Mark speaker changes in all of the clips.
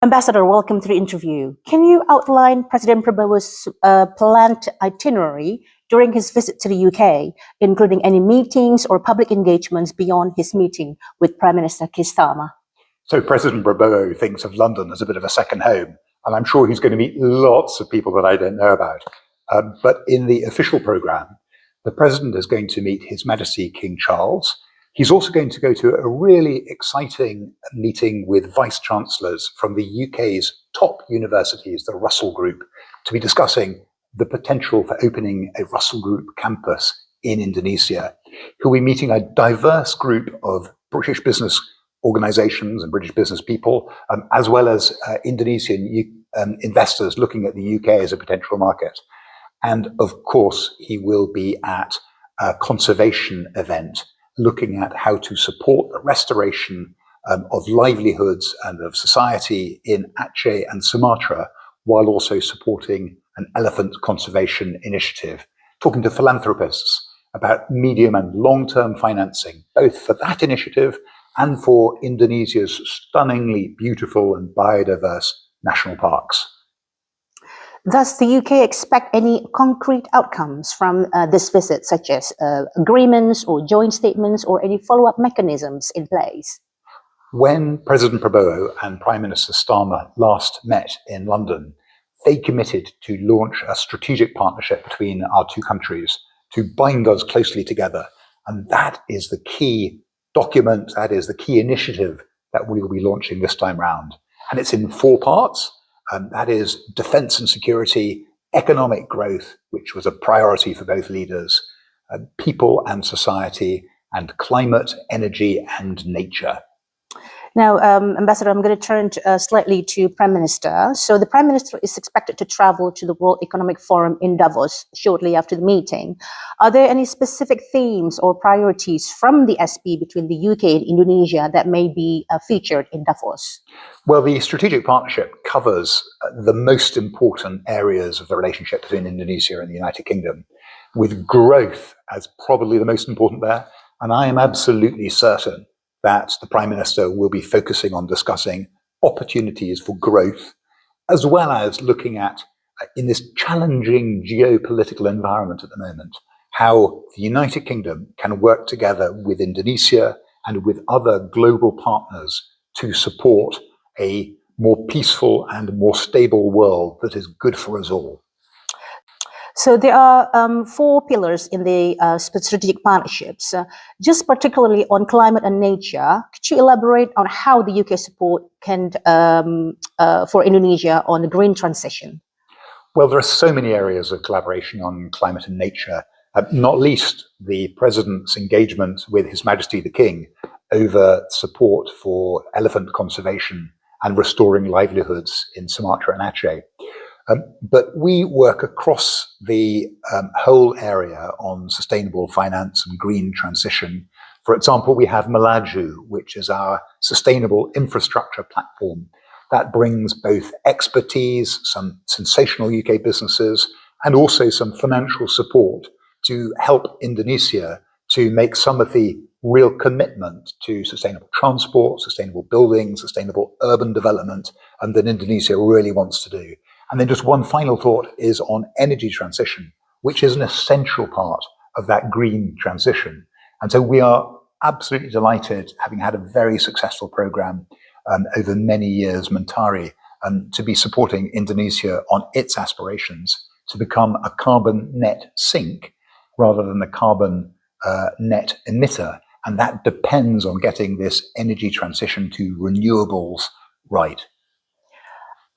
Speaker 1: Ambassador, welcome to the interview. Can you outline President Prabowo's planned itinerary during his visit to the UK, including any meetings or public engagements beyond his meeting with Prime Minister Keir Starmer?
Speaker 2: So President Prabowo thinks of London as a bit of a second home, and I'm sure he's going to meet lots of people that I don't know about. But in the official programme, the President is going to meet His Majesty King Charles. He's also going to go to a really exciting meeting with Vice-Chancellors from the UK's top universities, the Russell Group, to be discussing the potential for opening a Russell Group campus in Indonesia. He'll be meeting a diverse group of British business organisations and British business people, as well as Indonesian investors looking at the UK as a potential market. And of course, he will be at a conservation event looking at how to support the restoration of livelihoods and of society in Aceh and Sumatra, while also supporting an elephant conservation initiative, talking to philanthropists about medium and long-term financing, both for that initiative and for Indonesia's stunningly beautiful and biodiverse national parks.
Speaker 1: Does the UK expect any concrete outcomes from this visit, such as agreements or joint statements or any follow-up mechanisms in place?
Speaker 2: When President Prabowo and Prime Minister Starmer last met in London, they committed to launch a strategic partnership between our two countries to bind us closely together. And that is the key document, that is the key initiative that we will be launching this time round. And it's in 4 parts. That is defence and security, economic growth, which was a priority for both leaders, people and society, and climate, energy and nature.
Speaker 1: Now, Ambassador, I'm going to turn slightly to Prime Minister. So the Prime Minister is expected to travel to the World Economic Forum in Davos shortly after the meeting. Are there any specific themes or priorities from the SP between the UK and Indonesia that may be featured in Davos?
Speaker 2: Well, the strategic partnership covers the most important areas of the relationship between Indonesia and the United Kingdom, with growth as probably the most important there. And I am absolutely certain that the Prime Minister will be focusing on discussing opportunities for growth, as well as looking at, in this challenging geopolitical environment at the moment, how the United Kingdom can work together with Indonesia and with other global partners to support a more peaceful and more stable world that is good for us all.
Speaker 1: So there are 4 pillars in the strategic partnerships, just particularly on climate and nature. Could you elaborate on how the UK support can for Indonesia on the green transition?
Speaker 2: Well, there are so many areas of collaboration on climate and nature, not least the President's engagement with His Majesty the King over support for elephant conservation and restoring livelihoods in Sumatra and Aceh. But we work across the whole area on sustainable finance and green transition. For example, we have Melaju, which is our sustainable infrastructure platform that brings both expertise, some sensational UK businesses, and also some financial support to help Indonesia to make some of the real commitment to sustainable transport, sustainable building, sustainable urban development, and that Indonesia really wants to do. And then just one final thought is on energy transition, which is an essential part of that green transition. And so we are absolutely delighted, having had a very successful program over many years, Menteri, to be supporting Indonesia on its aspirations to become a carbon net sink rather than a carbon net emitter. And that depends on getting this energy transition to renewables right.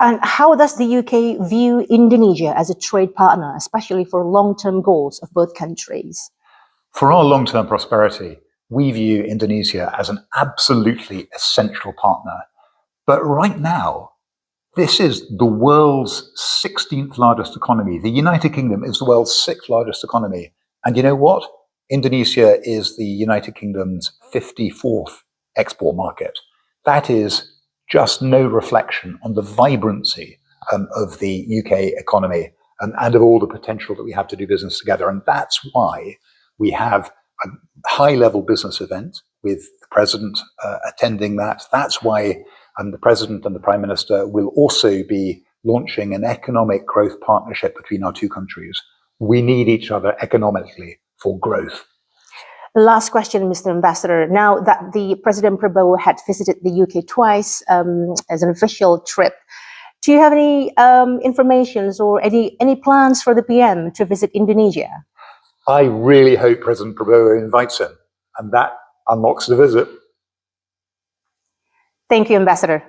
Speaker 1: And how does the UK view Indonesia as a trade partner, especially for long-term goals of both countries?
Speaker 2: For our long-term prosperity, we view Indonesia as an absolutely essential partner. But right now, this is the world's 16th largest economy. The United Kingdom is the world's 6th largest economy. And you know what? Indonesia is the United Kingdom's 54th export market. That is just no reflection on the vibrancy of the UK economy and of all the potential that we have to do business together. And that's why we have a high-level business event with the President attending that. That's why And the President and the Prime Minister will also be launching an economic growth partnership between our two countries. We need each other economically for growth.
Speaker 1: Last question, Mr. Ambassador. Now that the President Prabowo had visited the UK twice as an official trip, do you have any information or any plans for the PM to visit Indonesia?
Speaker 2: I really hope President Prabowo invites him, and that unlocks the visit.
Speaker 1: Thank you, Ambassador.